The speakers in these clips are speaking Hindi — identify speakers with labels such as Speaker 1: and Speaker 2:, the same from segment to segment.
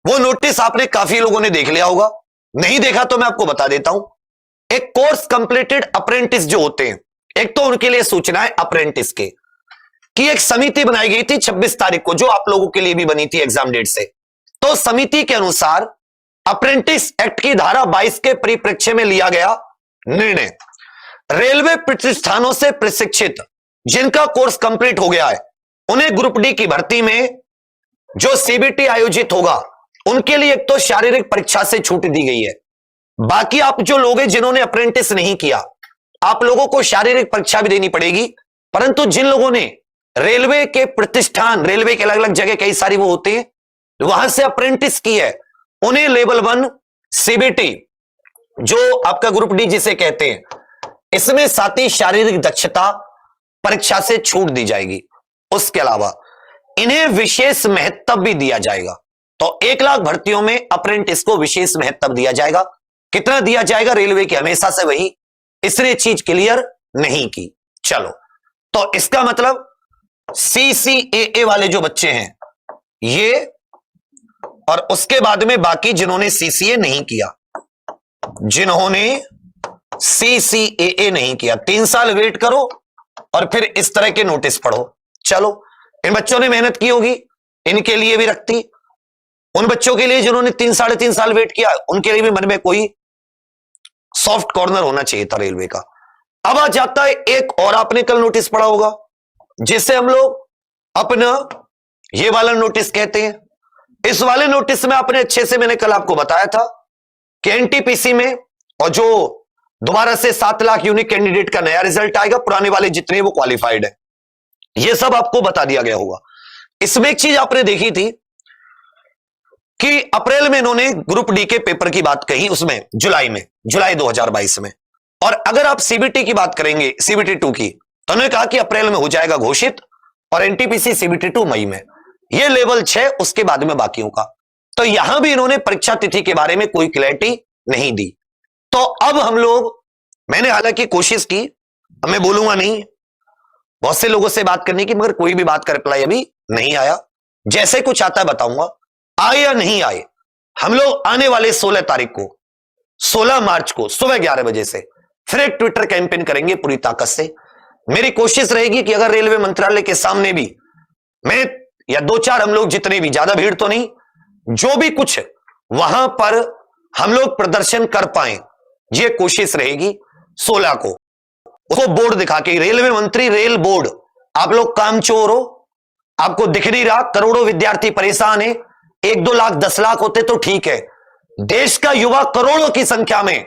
Speaker 1: वो नोटिस आपने काफी लोगों ने देख लिया होगा, नहीं देखा तो मैं आपको बता देता हूं। एक कोर्स कंप्लीटेड अप्रेंटिस जो होते हैं, एक तो उनके लिए सूचना है अप्रेंटिस के कि एक समिति बनाई गई थी 26 तारीख को, जो आप लोगों के लिए भी बनी थी एग्जाम डेट से। तो समिति के अनुसार अप्रेंटिस एक्ट की धारा 22 के परिप्रेक्ष्य में लिया गया निर्णय, रेलवे प्रतिष्ठानों से प्रशिक्षित जिनका कोर्स कंप्लीट हो गया है, उन्हें ग्रुप डी की भर्ती में जो सीबीटी आयोजित होगा, उनके लिए एक तो शारीरिक परीक्षा से छूट दी गई है। बाकी आप जो लोग हैं जिन्होंने अप्रेंटिस नहीं किया, आप लोगों को शारीरिक परीक्षा भी देनी पड़ेगी। परंतु जिन लोगों ने रेलवे के प्रतिष्ठान, रेलवे के अलग अलग जगह कई सारी वो होते हैं, वहां से अप्रेंटिस की है, उन्हें लेवल 1 सीबीटी जो आपका ग्रुप डी जिसे कहते हैं, इसमें साथ ही शारीरिक दक्षता परीक्षा से छूट दी जाएगी। उसके अलावा इन्हें विशेष महत्व भी दिया जाएगा। तो 1 लाख भर्तियों में अप्रेंटिस को विशेष महत्व दिया जाएगा। कितना दिया जाएगा? रेलवे की हमेशा से वही, इसने चीज क्लियर नहीं की। चलो, तो इसका मतलब सीसीएए वाले जो बच्चे हैं ये, और उसके बाद में बाकी जिन्होंने सीसीए नहीं किया, जिन्होंने सीसीएए नहीं किया, 3 साल वेट करो और फिर इस तरह के नोटिस पढ़ो। चलो, इन बच्चों ने मेहनत की होगी, इनके लिए भी रखती। उन बच्चों के लिए जिन्होंने 3-3.5 साल वेट किया, उनके लिए भी मन में कोई सॉफ्ट कॉर्नर होना चाहिए था रेलवे का। अब आ जाता है एक और, आपने कल नोटिस पढ़ा होगा, जिसे हम लोग अपना ये वाला नोटिस कहते हैं। इस वाले नोटिस में आपने अच्छे से, मैंने कल आपको बताया था कि एनटीपीसी में और जो दोबारा से 7 लाख यूनिक कैंडिडेट का नया रिजल्ट आएगा, पुराने वाले जितने वो क्वालिफाइड है, ये सब आपको बता दिया गया होगा। इसमें एक चीज आपने देखी थी कि अप्रैल में इन्होंने ग्रुप डी के पेपर की बात कही, उसमें जुलाई 2022 में। और अगर आप सीबीटी की बात करेंगे, सीबीटी 2 की, तो उन्होंने कहा कि अप्रैल में हो जाएगा घोषित, और एनटीपीसी सीबीटी 2 मई में। यह लेवल 6, उसके बाद में बाकियों का। तो यहां भी इन्होंने परीक्षा तिथि के बारे में कोई क्लैरिटी नहीं दी। तो अब हम लोग, मैंने हालांकि कोशिश की, मैं बोलूंगा नहीं, बहुत से लोगों से बात करने की, मगर कोई भी बात का रिप्लाई अभी नहीं आया। जैसे कुछ आता है बताऊंगा, आए या नहीं आए। हम लोग आने वाले 16 तारीख को, 16 मार्च को सुबह 11 बजे से फिर एक ट्विटर कैंपेन करेंगे पूरी ताकत से। मेरी कोशिश रहेगी कि अगर रेलवे मंत्रालय के सामने भी मैं या 2-4 हम लोग, जितने भी, ज्यादा भीड़ तो नहीं, जो भी कुछ वहां पर हम लोग प्रदर्शन कर पाए, ये कोशिश रहेगी 16 को। उसको बोर्ड दिखा के, रेलवे मंत्री, रेल बोर्ड, आप लोग कामचोर हो, आपको दिख नहीं रहा, करोड़ों विद्यार्थी परेशान है, 1-2 लाख 10 लाख होते तो ठीक है, देश का युवा करोड़ों की संख्या में,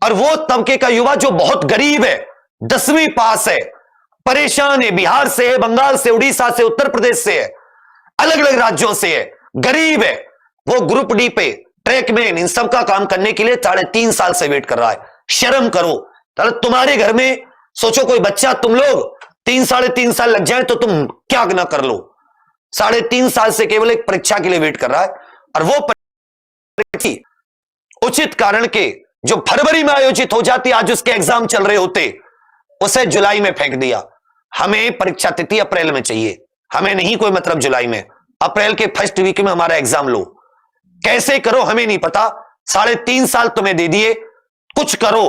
Speaker 1: और वो तबके का युवा जो बहुत गरीब है, 10वीं पास है, परेशान है, बिहार से है, बंगाल से, उड़ीसा से, उत्तर प्रदेश से है, अलग अलग राज्यों से है, गरीब है, वो ग्रुप डी पे ट्रैक में इन सबका काम करने के लिए 3.5 साल से वेट कर रहा है। शर्म करो। तुम्हारे घर में सोचो कोई बच्चा, तुम लोग 3-3.5 साल लग जाए तो तुम क्या ना कर लो। 3.5 साल से केवल एक परीक्षा के लिए वेट कर रहा है, और वो परीक्षा उचित कारण के जो फरवरी में आयोजित हो जाती, आज उसके एग्जाम चल रहे होते, उसे जुलाई में फेंक दिया। हमें परीक्षा तिथि अप्रैल में चाहिए, हमें नहीं कोई मतलब जुलाई में। अप्रैल के फर्स्ट वीक में हमारा एग्जाम लो, कैसे करो हमें नहीं पता। 3.5 साल तुम्हें दे दिए, कुछ करो।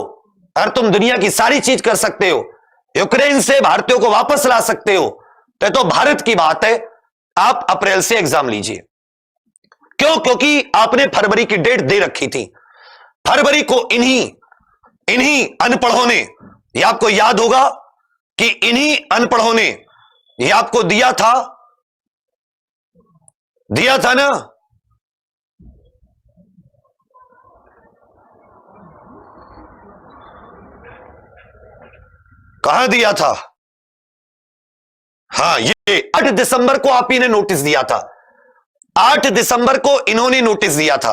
Speaker 1: अगर तुम दुनिया की सारी चीज कर सकते हो, यूक्रेन से भारतीयों को वापस ला सकते हो, तो भारत की बात है, आप अप्रैल से एग्जाम लीजिए। क्यों? क्योंकि आपने फरवरी की डेट दे रखी थी। फरवरी को इन्हीं अनपढ़ों ने, यह आपको याद होगा कि इन्हीं अनपढ़ों ने यह आपको दिया था ना, कहां दिया था? हां, ये 8 दिसंबर को आप ही ने नोटिस दिया था। 8 दिसंबर को इन्होंने नोटिस दिया था।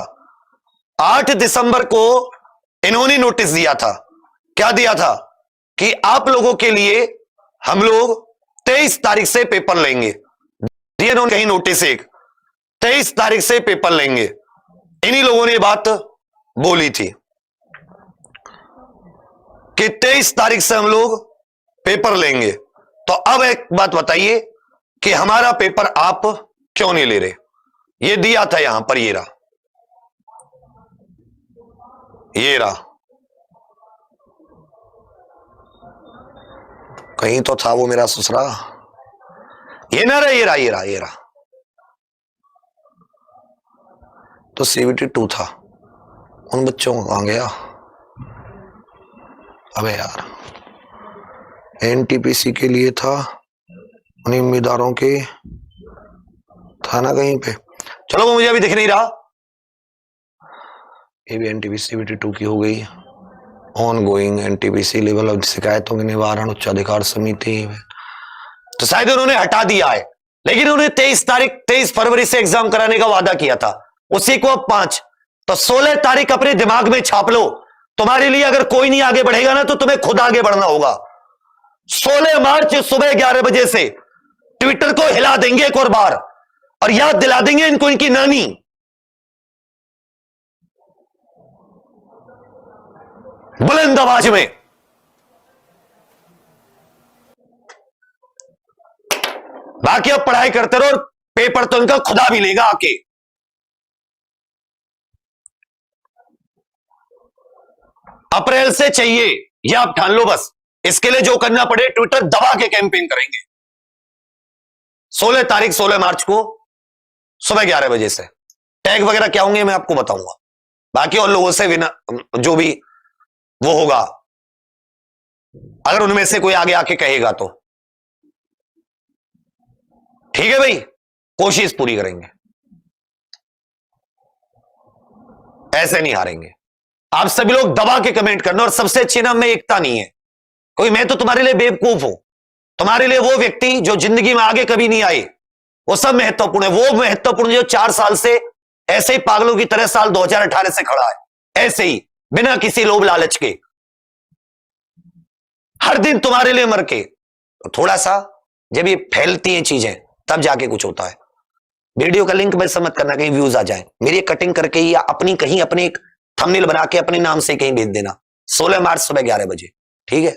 Speaker 1: 8 दिसंबर को इन्होंने नोटिस दिया था। क्या दिया था? कि आप लोगों के लिए हम लोग 23 तारीख से पेपर लेंगे। दिया इन्होंने कहीं नोटिस, एक 23 तारीख से पेपर लेंगे। इन्हीं लोगों ने बात बोली थी कि 23 तारीख से हम लोग पेपर लेंगे। तो अब एक बात बताइए कि हमारा पेपर आप क्यों नहीं ले रहे? ये दिया था यहां पर, ये रहा, ये रहा, कहीं तो था वो मेरा ससुरा, ये ना रहा, ये रहा, ये रहा, ये रहा। तो CVT 2 था, उन बच्चों को कहां गया? अबे यार, NTPC के लिए था, उन उम्मीदवारों के था ना कहीं पे। चलो वो मुझे अभी दिख नहीं रहा। ये भी NTPC CVT 2 की हो गई। ऑन गोइंग NTPC लेवल शिकायतों के निवारण उच्च अधिकार समिति, तो शायद उन्होंने हटा दिया है, लेकिन उन्होंने 23 फरवरी से एग्जाम कराने का वादा किया था, उसी को अब 5, तो 16 तारीख अपने दिमाग में छाप लो। तुम्हारे लिए अगर कोई नहीं आगे बढ़ेगा ना, तो तुम्हें खुद आगे बढ़ना होगा। 16 मार्च सुबह 11 बजे से ट्विटर को हिला देंगे एक और बार, और याद दिला देंगे इनको इनकी नानी। बुलंद आवाज में। बाकी अब पढ़ाई करते रहो, पेपर तो इनका खुदा भी लेगा आके। अप्रैल से चाहिए, यह आप ठान लो बस। इसके लिए जो करना पड़े, ट्विटर दबा के कैंपेन करेंगे। 16 तारीख 16 मार्च को सुबह 11 बजे से। टैग वगैरह क्या होंगे मैं आपको बताऊंगा, बाकी और लोगों से जो भी वो होगा, अगर उनमें से कोई आगे आके कहेगा तो ठीक है भाई, कोशिश पूरी करेंगे, ऐसे नहीं हारेंगे। आप सभी लोग दबा के कमेंट करना। और सबसे अच्छी नाम में एकता नहीं है कोई, मैं तो तुम्हारे लिए बेवकूफ हूं, तुम्हारे लिए वो व्यक्ति जो जिंदगी में आगे कभी नहीं आए, वो सब महत्वपूर्ण है। वो महत्वपूर्ण जो 4 साल से ऐसे ही पागलों की तरह साल 2018 से खड़ा है, ऐसे ही बिना किसी लोभ लालच के, हर दिन तुम्हारे लिए मर के। तो थोड़ा सा जब ये फैलती हैं चीजें, तब जाके कुछ होता है। वीडियो का लिंक वैसे मत करना कहीं व्यूज आ जाए, मेरी कटिंग करके या अपनी कहीं अपने एक थंबनेल बना के अपने नाम से कहीं भेज देना। 16 मार्च सुबह 11 बजे, ठीक है।